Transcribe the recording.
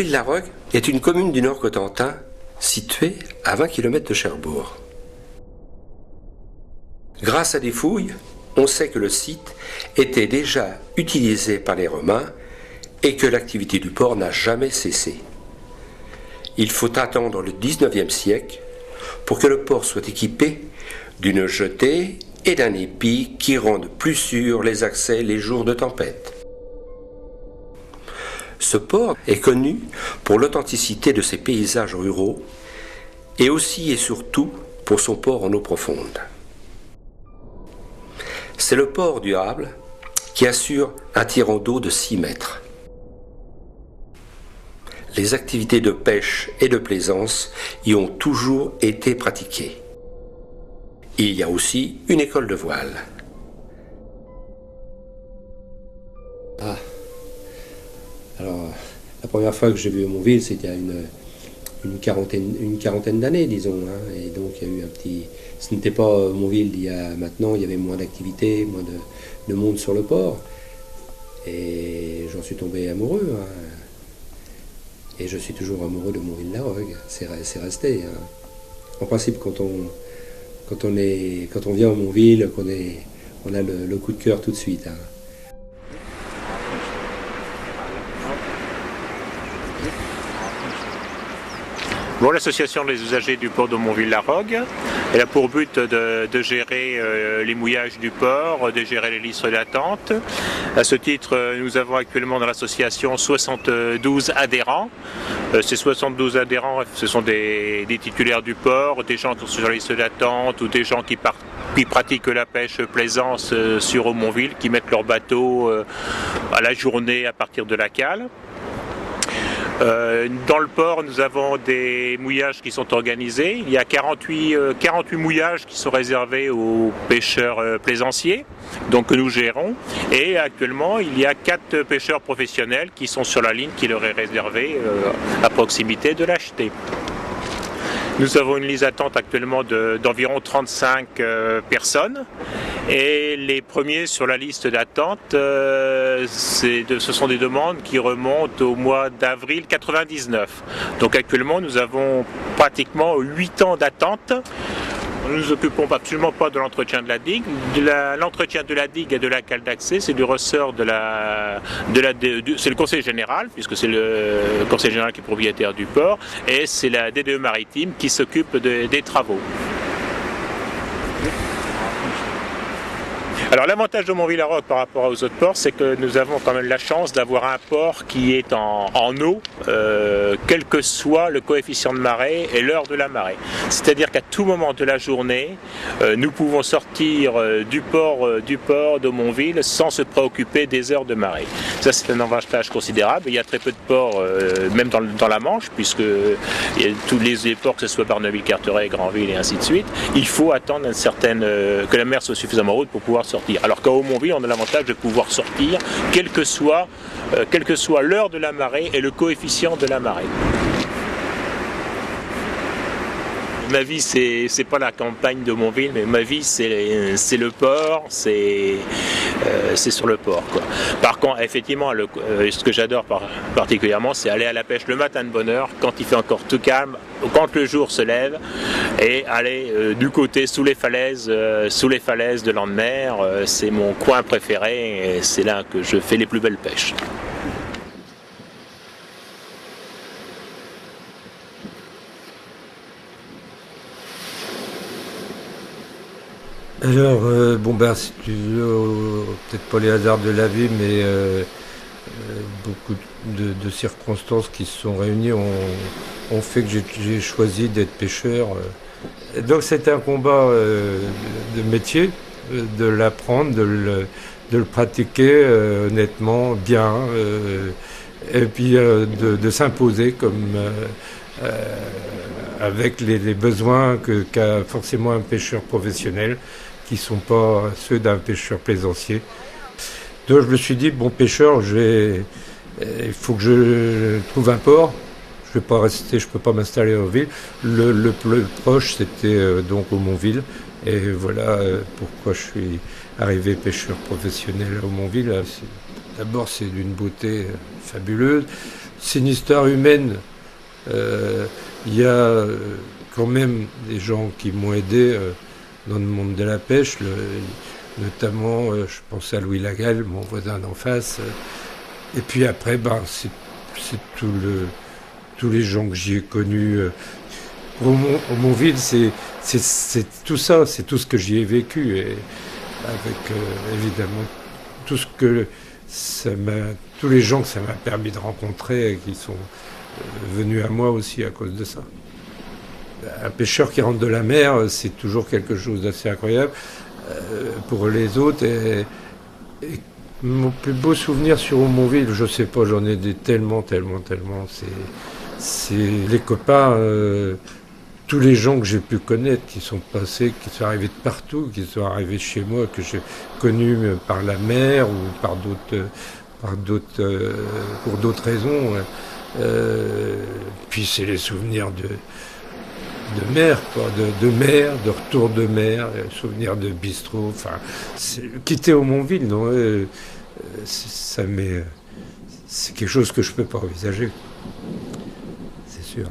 Montville-la-Rogue est une commune du Nord-Cotentin située à 20 km de Cherbourg. Grâce à des fouilles, on sait que le site était déjà utilisé par les Romains et que l'activité du port n'a jamais cessé. Il faut attendre le 19e siècle pour que le port soit équipé d'une jetée et d'un épi qui rendent plus sûrs les accès les jours de tempête. Ce port est connu pour l'authenticité de ses paysages ruraux et aussi et surtout pour son port en eau profonde. C'est le port du Hâble qui assure un tirant d'eau de 6 mètres. Les activités de pêche et de plaisance y ont toujours été pratiquées. Il y a aussi une école de voile. Alors, la première fois que j'ai vu Montville, c'était il y a une quarantaine d'années, disons. Et donc, il y a eu un petit... Ce n'était pas Montville il y a maintenant, il y avait moins d'activités, moins de monde sur le port. Et j'en suis tombé amoureux. Et je suis toujours amoureux de Montville-la-Rogue. C'est resté. En principe, quand on vient à Montville, on a le coup de cœur tout de suite. Bon, l'association des usagers du port de Montville-la-Rogue, elle a pour but de gérer les mouillages du port, de gérer les listes d'attente. À ce titre, nous avons actuellement dans l'association 72 adhérents. Ces 72 adhérents, ce sont des titulaires du port, des gens qui sont sur la liste d'attente ou des gens qui pratiquent la pêche plaisance sur Montville, qui mettent leur bateau à la journée à partir de la cale. Dans le port, nous avons des mouillages qui sont organisés. Il y a 48 mouillages qui sont réservés aux pêcheurs plaisanciers, donc que nous gérons. Et actuellement, il y a 4 pêcheurs professionnels qui sont sur la ligne qui leur est réservée à proximité de l'acheter. Nous avons une liste d'attente actuellement d'environ 35 personnes. Et les premiers sur la liste d'attente, ce sont des demandes qui remontent au mois d'avril 99. Donc actuellement, nous avons pratiquement 8 ans d'attente. Nous ne nous occupons absolument pas de l'entretien de la digue. L'entretien de la digue et de la cale d'accès, c'est du ressort c'est le conseil général, puisque c'est le conseil général qui est propriétaire du port, et c'est la DDE maritime qui s'occupe des travaux. Alors l'avantage de Montville-la-Rogue par rapport aux autres ports, c'est que nous avons quand même la chance d'avoir un port qui est en eau, quel que soit le coefficient de marée et l'heure de la marée. C'est-à-dire qu'à tout moment de la journée, nous pouvons sortir du port de Montville sans se préoccuper des heures de marée. Ça, c'est un avantage considérable. Il y a très peu de ports, même dans la Manche, puisque il y a tous les ports, que ce soit Barneville, Carteret, Granville et ainsi de suite, il faut attendre que la mer soit suffisamment haute pour pouvoir sortir. Alors qu'à Montville, on a l'avantage de pouvoir sortir, quelle que soit l'heure de la marée et le coefficient de la marée. Ma vie, c'est pas la campagne de Montville, mais ma vie, c'est le port, c'est sur le port, quoi. Par contre, effectivement, ce que j'adore particulièrement, c'est aller à la pêche le matin de bonne heure, quand il fait encore tout calme, quand le jour se lève, et aller du côté sous les falaises de Landemer. C'est mon coin préféré, et c'est là que je fais les plus belles pêches. Alors, si tu veux, peut-être pas les hasards de la vie, mais beaucoup de circonstances qui se sont réunies ont fait que j'ai choisi d'être pêcheur. Donc c'était un combat de métier, de l'apprendre, de le pratiquer honnêtement, bien, et puis de s'imposer comme... avec les besoins qu'a forcément un pêcheur professionnel, qui ne sont pas ceux d'un pêcheur plaisancier. Donc je me suis dit, bon pêcheur, il faut que je trouve un port. Je ne peux pas m'installer en ville. Le plus proche, c'était donc au Montville. Et voilà pourquoi je suis arrivé pêcheur professionnel au Montville. D'abord, c'est d'une beauté fabuleuse. c'est une histoire humaine. Il y a quand même des gens qui m'ont aidé dans le monde de la pêche, notamment, je pense à Louis Lagale, mon voisin d'en face. Et puis après, c'est tous les gens que j'y ai connus. Au Montville, c'est tout ça, c'est tout ce que j'y ai vécu. Et avec évidemment tous les gens que ça m'a permis de rencontrer et qui sont venus à moi aussi à cause de ça. Un pêcheur qui rentre de la mer, c'est toujours quelque chose d'assez incroyable pour les autres. Et mon plus beau souvenir sur Aumonville, je sais pas, j'en ai des tellement. C'est les copains, tous les gens que j'ai pu connaître, qui sont passés, qui sont arrivés de partout, qui sont arrivés chez moi, que j'ai connus par la mer ou pour d'autres raisons. Puis c'est les souvenirs de mer, quoi, de mer, de retour de mer, souvenirs de bistrot. Enfin, quitter Aumonville, non, c'est quelque chose que je peux pas envisager, c'est sûr.